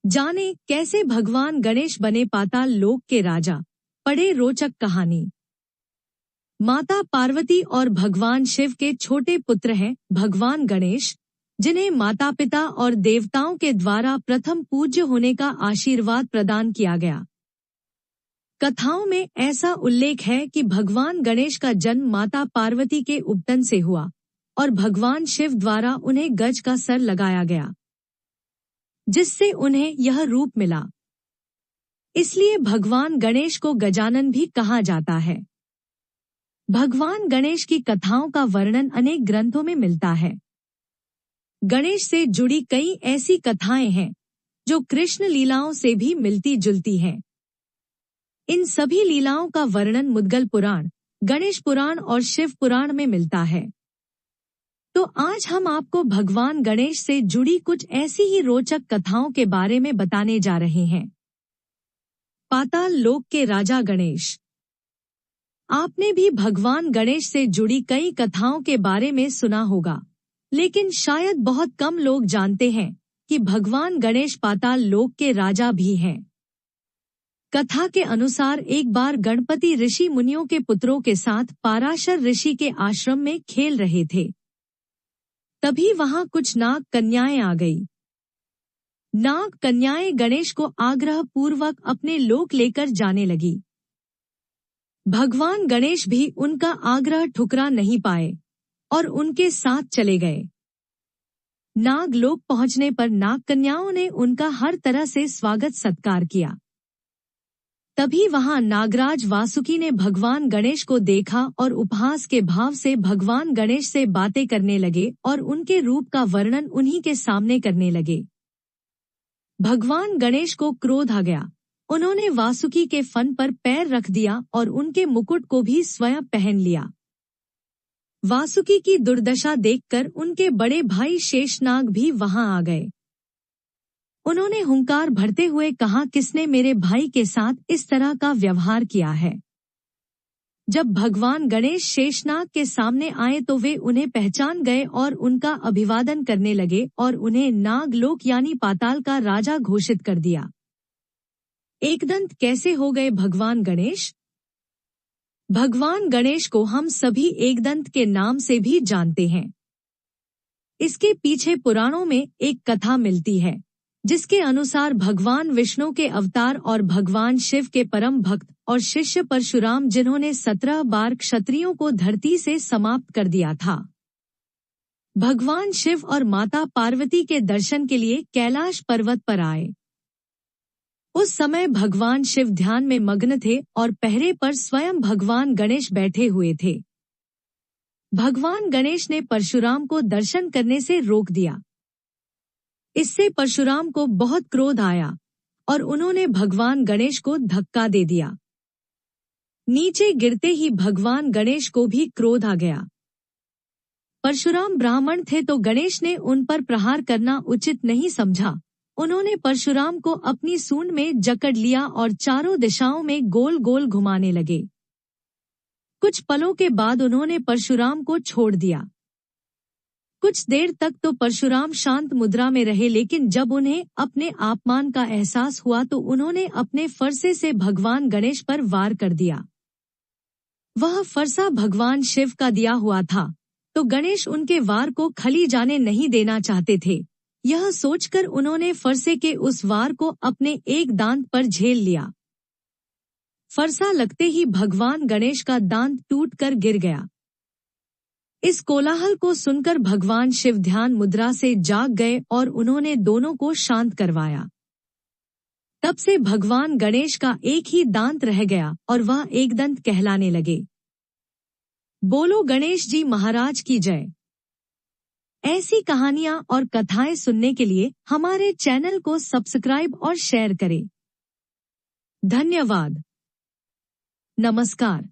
जाने कैसे भगवान गणेश बने पाताल लोक के राजा। पढ़े रोचक कहानी। माता पार्वती और भगवान शिव के छोटे पुत्र हैं भगवान गणेश, जिन्हें माता पिता और देवताओं के द्वारा प्रथम पूज्य होने का आशीर्वाद प्रदान किया गया। कथाओं में ऐसा उल्लेख है कि भगवान गणेश का जन्म माता पार्वती के उपटन से हुआ और भगवान शिव द्वारा उन्हें गज का सर लगाया गया, जिससे उन्हें यह रूप मिला। इसलिए भगवान गणेश को गजानन भी कहा जाता है। भगवान गणेश की कथाओं का वर्णन अनेक ग्रंथों में मिलता है। गणेश से जुड़ी कई ऐसी कथाएं हैं जो कृष्ण लीलाओं से भी मिलती जुलती हैं। इन सभी लीलाओं का वर्णन मुद्गल पुराण, गणेश पुराण और शिव पुराण में मिलता है। तो आज हम आपको भगवान गणेश से जुड़ी कुछ ऐसी ही रोचक कथाओं के बारे में बताने जा रहे हैं। पाताल लोक के राजा गणेश। आपने भी भगवान गणेश से जुड़ी कई कथाओं के बारे में सुना होगा, लेकिन शायद बहुत कम लोग जानते हैं कि भगवान गणेश पाताल लोक के राजा भी हैं। कथा के अनुसार एक बार गणपति ऋषि मुनियों के पुत्रों के साथ पाराशर ऋषि के आश्रम में खेल रहे थे। तभी वहां कुछ नाग कन्याएं आ गई। नाग कन्याएं गणेश को आग्रह पूर्वक अपने लोक लेकर जाने लगी। भगवान गणेश भी उनका आग्रह ठुकरा नहीं पाए और उनके साथ चले गए। नाग लोक पहुंचने पर नाग कन्याओं ने उनका हर तरह से स्वागत सत्कार किया। तभी वहां नागराज वासुकी ने भगवान गणेश को देखा और उपहास के भाव से भगवान गणेश से बातें करने लगे और उनके रूप का वर्णन उन्हीं के सामने करने लगे। भगवान गणेश को क्रोध आ गया। उन्होंने वासुकी के फन पर पैर रख दिया और उनके मुकुट को भी स्वयं पहन लिया। वासुकी की दुर्दशा देखकर उनके बड़े भाई शेषनाग भी वहां आ गए। उन्होंने हुंकार भरते हुए कहा, किसने मेरे भाई के साथ इस तरह का व्यवहार किया है। जब भगवान गणेश शेषनाग के सामने आए तो वे उन्हें पहचान गए और उनका अभिवादन करने लगे और उन्हें नागलोक यानी पाताल का राजा घोषित कर दिया। एकदंत कैसे हो गए भगवान गणेश? भगवान गणेश को हम सभी एकदंत के नाम से भी जानते हैं। इसके पीछे पुराणों में एक कथा मिलती है, जिसके अनुसार भगवान विष्णु के अवतार और भगवान शिव के परम भक्त और शिष्य परशुराम, जिन्होंने 17 बार क्षत्रियों को धरती से समाप्त कर दिया था, भगवान शिव और माता पार्वती के दर्शन के लिए कैलाश पर्वत पर आए। उस समय भगवान शिव ध्यान में मग्न थे और पहरे पर स्वयं भगवान गणेश बैठे हुए थे। भगवान गणेश ने परशुराम को दर्शन करने से रोक दिया। इससे परशुराम को बहुत क्रोध आया और उन्होंने भगवान गणेश को धक्का दे दिया। नीचे गिरते ही भगवान गणेश को भी क्रोध आ गया। परशुराम ब्राह्मण थे तो गणेश ने उन पर प्रहार करना उचित नहीं समझा। उन्होंने परशुराम को अपनी सूंड में जकड़ लिया और चारों दिशाओं में गोल गोल घुमाने लगे। कुछ पलों के बाद उन्होंने परशुराम को छोड़ दिया। कुछ देर तक तो परशुराम शांत मुद्रा में रहे, लेकिन जब उन्हें अपने अपमान का एहसास हुआ तो उन्होंने अपने फरसे से भगवान गणेश पर वार कर दिया। वह फरसा भगवान शिव का दिया हुआ था, तो गणेश उनके वार को खली जाने नहीं देना चाहते थे। यह सोचकर उन्होंने फरसे के उस वार को अपने एक दांत पर झेल लिया। फरसा लगते ही भगवान गणेश का दांत टूटकर गिर गया। इस कोलाहल को सुनकर भगवान शिव ध्यान मुद्रा से जाग गए और उन्होंने दोनों को शांत करवाया। तब से भगवान गणेश का एक ही दांत रह गया और वह एकदंत कहलाने लगे। बोलो गणेश जी महाराज की जय। ऐसी कहानियां और कथाएं सुनने के लिए हमारे चैनल को सब्सक्राइब और शेयर करें। धन्यवाद। नमस्कार।